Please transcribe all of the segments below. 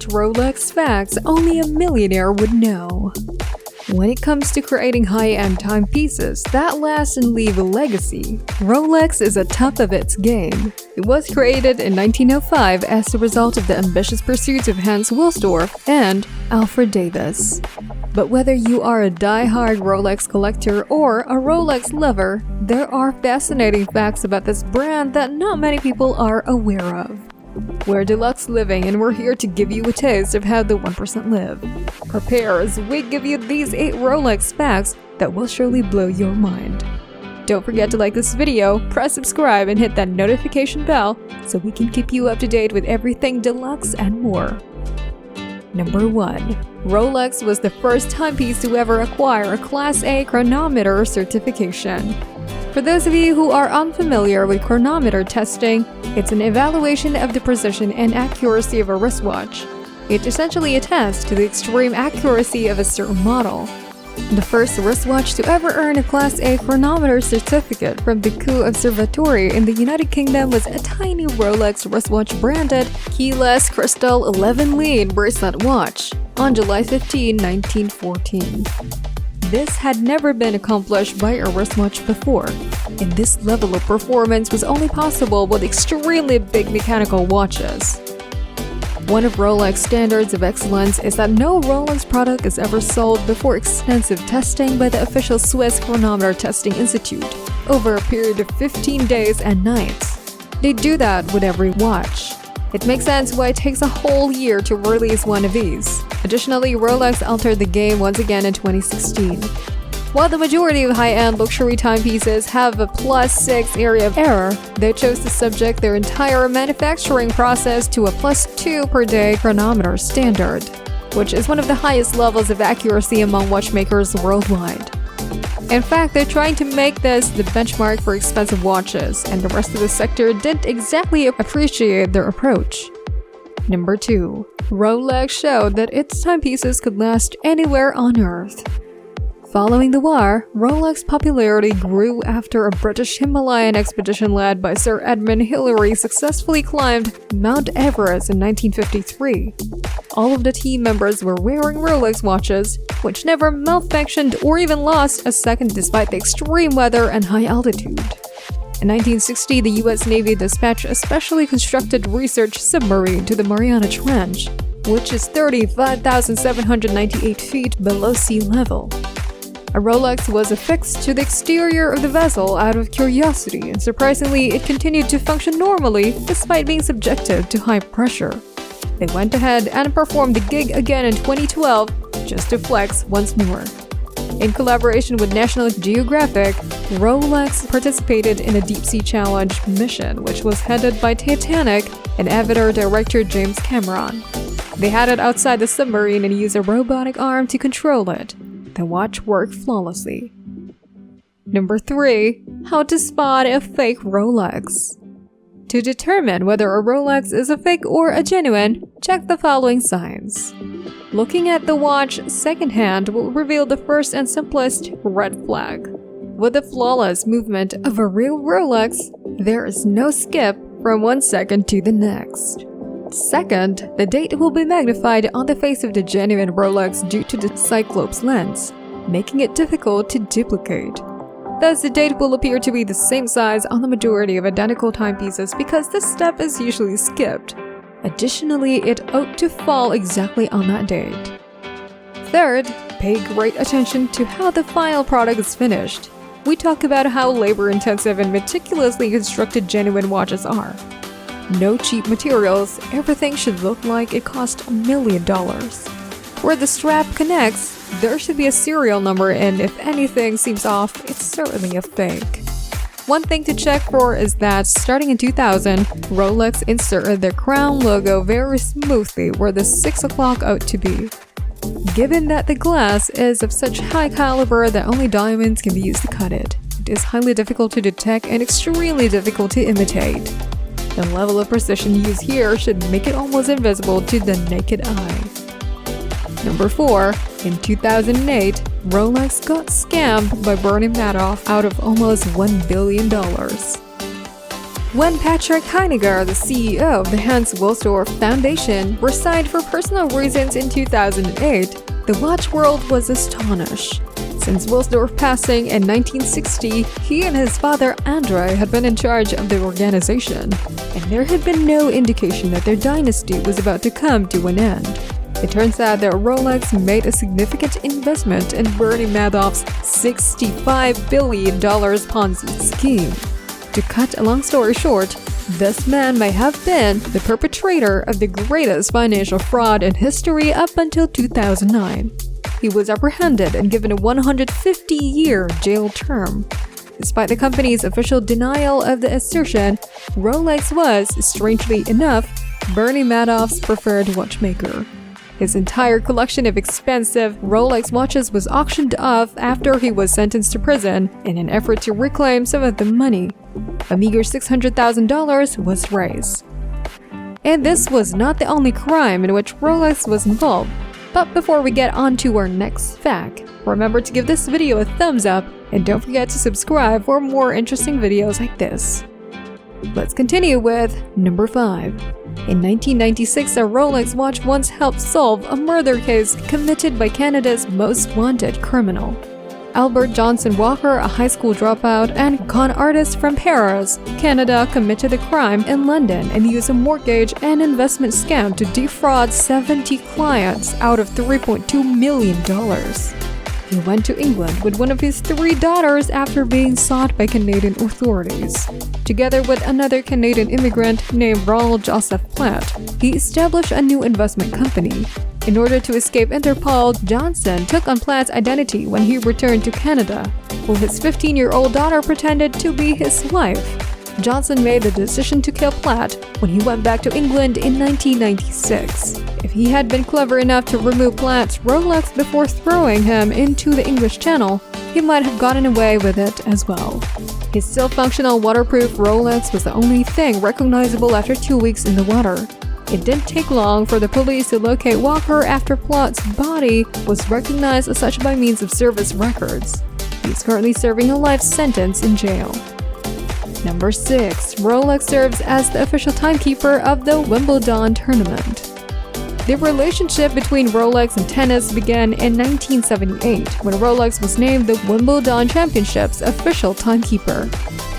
Rolex facts only a millionaire would know. When it comes to creating high-end timepieces that last and leave a legacy, Rolex is at top of its game. It was created in 1905 as a result of the ambitious pursuits of Hans Wilsdorf and Alfred Davis. But whether you are a die-hard Rolex collector or a Rolex lover, there are fascinating facts about this brand that not many people are aware of. We're Deluxe Living, and we're here to give you a taste of how the 1% live. Prepare as we give you these 8 Rolex facts that will surely blow your mind. Don't forget to like this video, press subscribe, and hit that notification bell so we can keep you up to date with everything deluxe and more. Number 1. Rolex was the first timepiece to ever acquire a Class A chronometer certification. For those of you who are unfamiliar with chronometer testing, it's an evaluation of the precision and accuracy of a wristwatch. It essentially attests to the extreme accuracy of a certain model. The first wristwatch to ever earn a Class A chronometer certificate from the Kew Observatory in the United Kingdom was a tiny Rolex wristwatch branded keyless crystal 11 lean bracelet watch on July 15, 1914. This had never been accomplished by a wristwatch before, and this level of performance was only possible with extremely big mechanical watches. One of Rolex standards of excellence is that no Rolex product is ever sold before extensive testing by the official Swiss Chronometer Testing Institute over a period of 15 days and nights. They do that with every watch. It makes sense why it takes a whole year to release one of these. Additionally, Rolex altered the game once again in 2016. While the majority of high-end luxury timepieces have a +6 area of error, they chose to subject their entire manufacturing process to a +2 per day chronometer standard, which is one of the highest levels of accuracy among watchmakers worldwide. In fact, they're trying to make this the benchmark for expensive watches, and the rest of the sector didn't exactly appreciate their approach. Number 2. Rolex showed that its timepieces could last anywhere on Earth. Following the war, Rolex popularity grew after a British Himalayan expedition led by Sir Edmund Hillary successfully climbed Mount Everest in 1953. All of the team members were wearing Rolex watches, which never malfunctioned or even lost a second despite the extreme weather and high altitude. In 1960, the US Navy dispatched a specially constructed research submarine to the Mariana Trench, which is 35,798 feet below sea level. A Rolex was affixed to the exterior of the vessel out of curiosity, and surprisingly, it continued to function normally despite being subjected to high pressure. They went ahead and performed the gig again in 2012 just to flex once more. In collaboration with National Geographic, Rolex participated in a deep-sea challenge mission, which was headed by Titanic and Avatar director James Cameron. They had it outside the submarine and used a robotic arm to control it. The watch worked flawlessly. Number 3. How to spot a fake Rolex. To determine whether a Rolex is a fake or a genuine, check the following signs. Looking at the watch secondhand will reveal the first and simplest red flag. With the flawless movement of a real Rolex, there is no skip from 1 second to the next. Second, the date will be magnified on the face of the genuine Rolex due to the Cyclops lens, making it difficult to duplicate. Thus, the date will appear to be the same size on the majority of identical timepieces because this step is usually skipped. Additionally, it ought to fall exactly on that date. Third, pay great attention to how the final product is finished. We talk about how labor-intensive and meticulously constructed genuine watches are. No cheap materials, everything should look like it cost $1 million. Where the strap connects, there should be a serial number, and if anything seems off, it's certainly a fake. One thing to check for is that, starting in 2000, Rolex inserted their crown logo very smoothly where the 6 o'clock ought to be. Given that the glass is of such high caliber that only diamonds can be used to cut it, it is highly difficult to detect and extremely difficult to imitate. The level of precision used here should make it almost invisible to the naked eye. Number 4. In 2008, Rolex got scammed by Bernie Madoff out of almost $1 billion. When Patrick Heiniger, the CEO of the Hans Wilsdorf Foundation, resigned for personal reasons in 2008, the watch world was astonished. Since Wilsdorf passing in 1960, he and his father Andre had been in charge of the organization, and there had been no indication that their dynasty was about to come to an end. It turns out that Rolex made a significant investment in Bernie Madoff's $65 billion Ponzi scheme. To cut a long story short, this man may have been the perpetrator of the greatest financial fraud in history up until 2009. He was apprehended and given a 150-year jail term. Despite the company's official denial of the assertion, Rolex was, strangely enough, Bernie Madoff's preferred watchmaker. His entire collection of expensive Rolex watches was auctioned off after he was sentenced to prison in an effort to reclaim some of the money. A meager $600,000 was raised. And this was not the only crime in which Rolex was involved. But before we get on to our next fact, remember to give this video a thumbs up and don't forget to subscribe for more interesting videos like this. Let's continue with number 5. In 1996, a Rolex watch once helped solve a murder case committed by Canada's most wanted criminal. Albert Johnson Walker, a high school dropout and con artist from Paris, Canada, committed the crime in London and used a mortgage and investment scam to defraud 70 clients out of $3.2 million. He went to England with one of his 3 daughters after being sought by Canadian authorities. Together with another Canadian immigrant named Ronald Joseph Platt, he established a new investment company. In order to escape Interpol, Johnson took on Platt's identity when he returned to Canada, while his 15-year-old daughter pretended to be his wife. Johnson made the decision to kill Platt when he went back to England in 1996. If he had been clever enough to remove Platt's Rolex before throwing him into the English Channel, he might have gotten away with it as well. His still functional waterproof Rolex was the only thing recognizable after 2 weeks in the water. It didn't take long for the police to locate Walker after Platt's body was recognized as such by means of service records. He's currently serving a life sentence in jail. Number 6. Rolex serves as the official timekeeper of the Wimbledon tournament. The relationship between Rolex and tennis began in 1978 when Rolex was named the Wimbledon Championship's official timekeeper.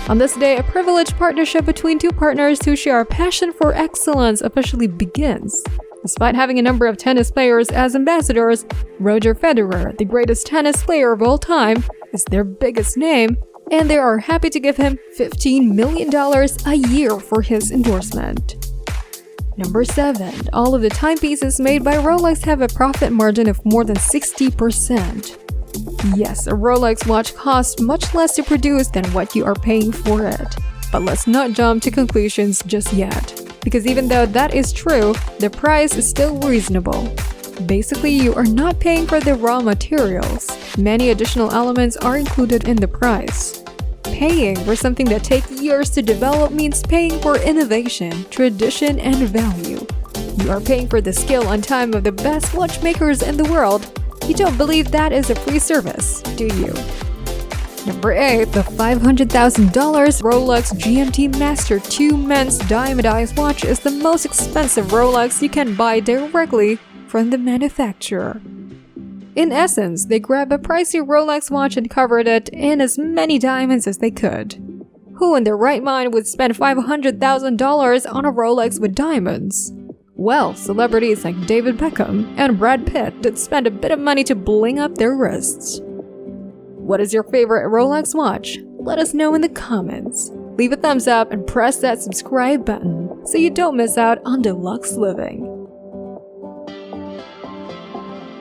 On this day, a privileged partnership between 2 partners who share a passion for excellence officially begins. Despite having a number of tennis players as ambassadors, Roger Federer, the greatest tennis player of all time, is their biggest name, and they are happy to give him $15 million a year for his endorsement. Number 7. All of the timepieces made by Rolex have a profit margin of more than 60%. Yes, a Rolex watch costs much less to produce than what you are paying for it. But let's not jump to conclusions just yet, because even though that is true, the price is still reasonable. Basically, you are not paying for the raw materials. Many additional elements are included in the price. Paying for something that takes years to develop means paying for innovation, tradition, and value. You are paying for the skill and time of the best watchmakers in the world. You don't believe that is a free service, do you? Number 8. The $500,000 Rolex GMT Master 2 men's diamondized watch is the most expensive Rolex you can buy directly from the manufacturer. In essence, they grabbed a pricey Rolex watch and covered it in as many diamonds as they could. Who in their right mind would spend $500,000 on a Rolex with diamonds? Well, celebrities like David Beckham and Brad Pitt did spend a bit of money to bling up their wrists. What is your favorite Rolex watch? Let us know in the comments. Leave a thumbs up and press that subscribe button so you don't miss out on deluxe living.